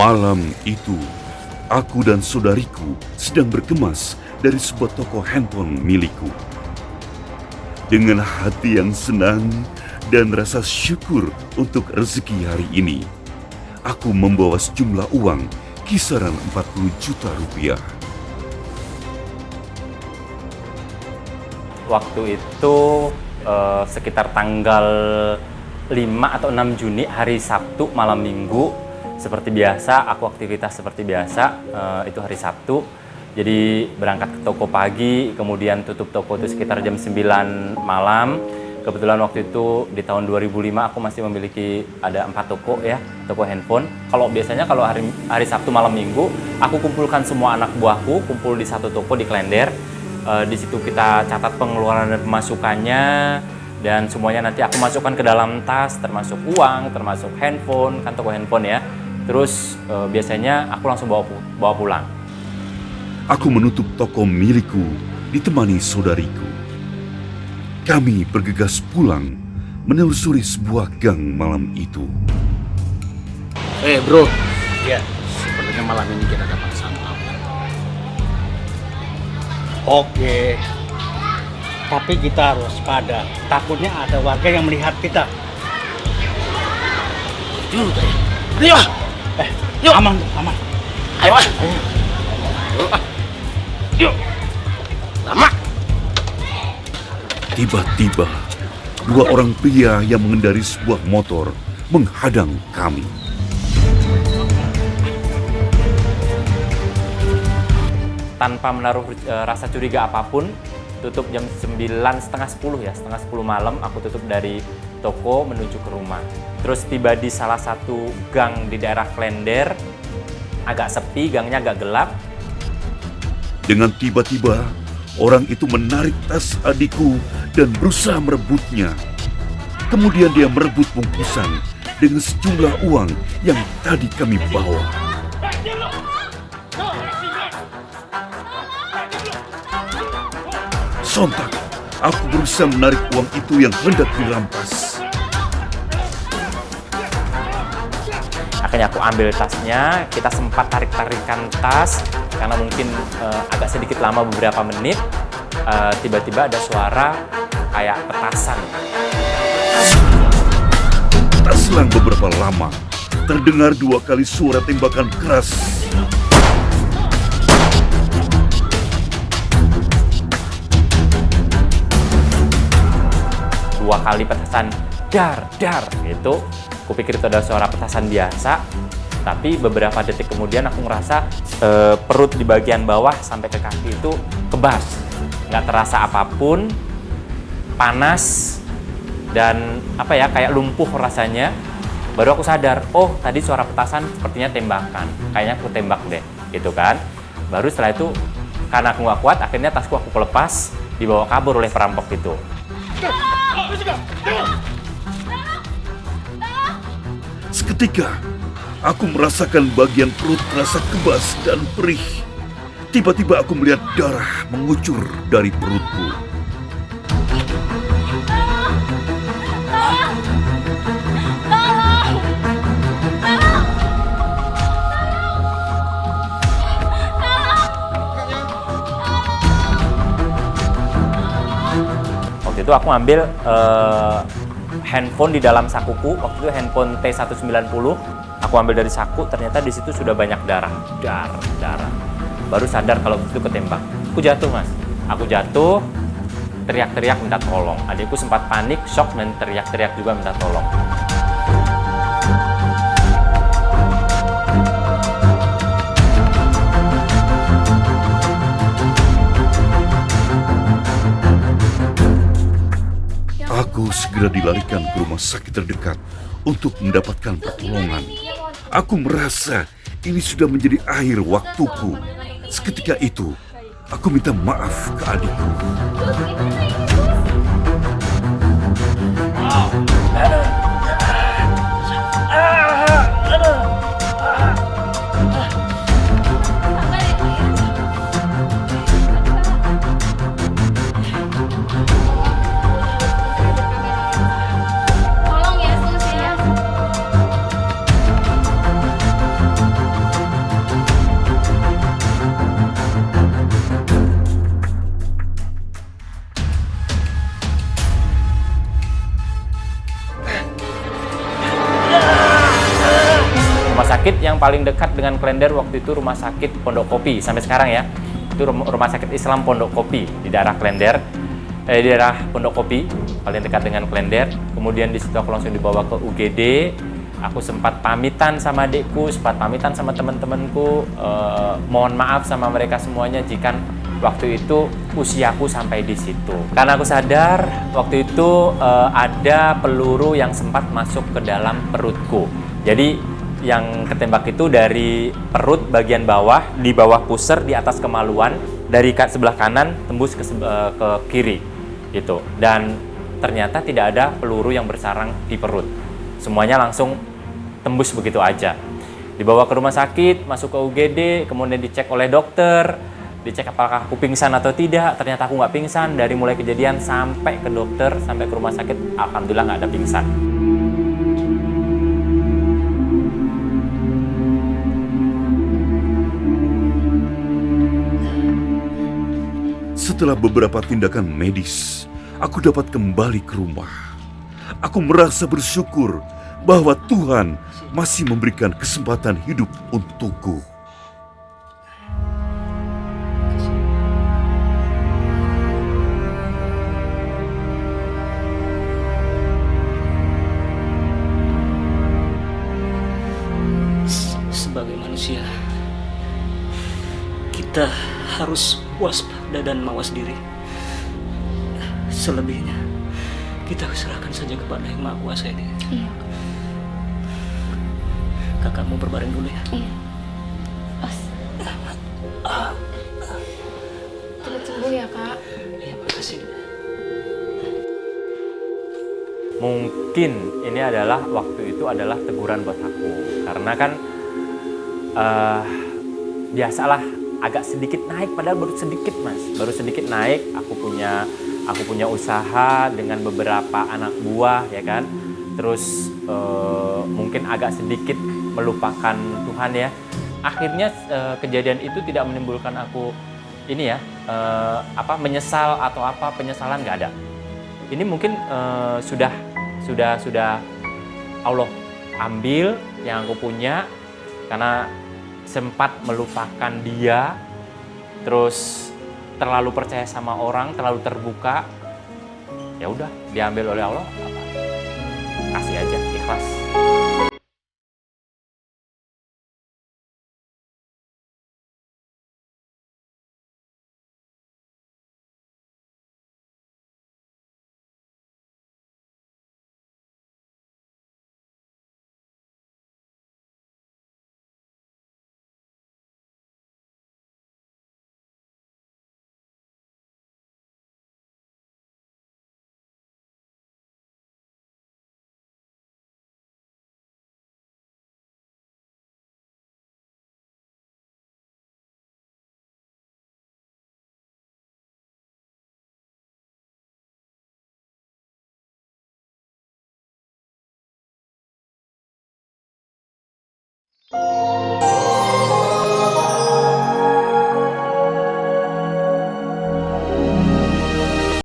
Malam itu, aku dan saudariku sedang berkemas dari sebuah toko handphone milikku. Dengan hati yang senang dan rasa syukur untuk rezeki hari ini, aku membawa sejumlah uang kisaran 40 juta rupiah. Waktu itu sekitar tanggal 5 atau 6 Juni, hari Sabtu malam minggu. Seperti biasa, aku aktivitas seperti biasa, itu hari Sabtu. Jadi berangkat ke toko pagi, kemudian tutup toko itu sekitar jam 9 malam. Kebetulan waktu itu di tahun 2005 aku masih memiliki ada 4 toko ya, toko handphone. Kalau hari Sabtu malam minggu, aku kumpulkan semua anak buahku, kumpul di satu toko di Klender. Di situ kita catat pengeluaran dan pemasukannya, dan semuanya nanti aku masukkan ke dalam tas, termasuk uang, termasuk handphone, kan toko handphone ya. Terus biasanya aku langsung bawa pulang. Aku menutup toko milikku ditemani saudariku. Kami bergegas pulang menelusuri sebuah gang malam itu. Bro, ya sepertinya malam ini kita dapat santap. Oke, tapi kita harus waspada. Takutnya ada warga yang melihat kita. Juga ya. Ayo, yuk. Aman. Ayo. Yuk. Lama. Tiba-tiba, dua orang pria yang mengendari sebuah motor menghadang kami. Tanpa menaruh rasa curiga apapun, tutup jam 9, setengah 10 malam, aku tutup dari toko menuju ke rumah. Terus tiba di salah satu gang di daerah Klender, agak sepi, gangnya agak gelap. Dengan tiba-tiba, orang itu menarik tas adikku dan berusaha merebutnya. Kemudian dia merebut bungkusan dengan sejumlah uang yang tadi kami bawa. Sontak, aku berusaha menarik uang itu yang hendak dirampas. Akhirnya aku ambil tasnya, kita sempat tarik-tarikan tas, karena mungkin agak sedikit lama beberapa menit. Tiba-tiba ada suara kayak petasan. Tak selang beberapa lama, terdengar 2 kali suara tembakan keras. Dua kali petasan, dar gitu. Kupikir itu adalah suara petasan biasa, tapi beberapa detik kemudian aku ngerasa perut di bagian bawah sampai ke kaki itu kebas. Nggak terasa apapun, panas, dan kayak lumpuh rasanya. Baru aku sadar, oh tadi suara petasan sepertinya tembakan, kayaknya aku tembak deh, gitu kan. Baru setelah itu, karena aku nggak kuat, akhirnya tasku aku lepas, dibawa kabur oleh perampok itu. Seketika, aku merasakan bagian perut terasa kebas dan perih. Tiba-tiba aku melihat darah mengucur dari perutku. Waktu itu aku ngambil handphone di dalam sakuku. Waktu itu handphone T190. Aku ambil dari saku, ternyata di situ sudah banyak darah. Baru sadar kalau itu ketembak. Aku jatuh, Mas. Aku jatuh, teriak-teriak minta tolong. Adikku sempat panik, shock, dan teriak-teriak juga minta tolong. Aku segera dilarikan ke rumah sakit terdekat untuk mendapatkan pertolongan. Aku merasa ini sudah menjadi akhir waktuku. Seketika itu, aku minta maaf ke adikku. yang paling dekat dengan Klender waktu itu rumah sakit Pondok Kopi sampai sekarang ya. Itu rumah sakit Islam Pondok Kopi di daerah Klender, di daerah Pondok Kopi, paling dekat dengan Klender. Kemudian di situ aku langsung dibawa ke UGD. Aku sempat pamitan sama adikku, sempat pamitan sama teman-temanku. Mohon maaf sama mereka semuanya jika waktu itu usiaku sampai di situ. Karena aku sadar waktu itu ada peluru yang sempat masuk ke dalam perutku. Jadi yang ketembak itu dari perut bagian bawah, di bawah pusar, di atas kemaluan, dari sebelah kanan tembus ke kiri gitu. Dan ternyata tidak ada peluru yang bersarang di perut. Semuanya langsung tembus begitu aja. Dibawa ke rumah sakit, masuk ke UGD, kemudian dicek oleh dokter, dicek apakah aku pingsan atau tidak. Ternyata aku nggak pingsan. Dari mulai kejadian sampai ke dokter, sampai ke rumah sakit, alhamdulillah nggak ada pingsan. Setelah beberapa tindakan medis, aku dapat kembali ke rumah. Aku merasa bersyukur bahwa Tuhan masih memberikan kesempatan hidup untukku. Sebagai manusia, kita harus waspada dan mawas diri. Selebihnya, kita serahkan saja kepada Yang Maha Kuasa ini. Iya. Kakak mau berbaring dulu ya? Iya. Os. Cepat sembuh ya, Kak. Iya, makasih. Mungkin ini adalah waktu itu adalah teguran buat aku, karena kan biasalah agak sedikit naik, padahal baru sedikit mas, baru sedikit naik. Aku punya usaha dengan beberapa anak buah ya kan, terus mungkin agak sedikit melupakan Tuhan ya. Akhirnya kejadian itu tidak menimbulkan aku ini ya menyesal atau apa, penyesalan nggak ada. Ini mungkin sudah Allah ambil yang aku punya karena sempat melupakan Dia, terus terlalu percaya sama orang, terlalu terbuka. Ya udah, diambil oleh Allah, kasih aja, ikhlas.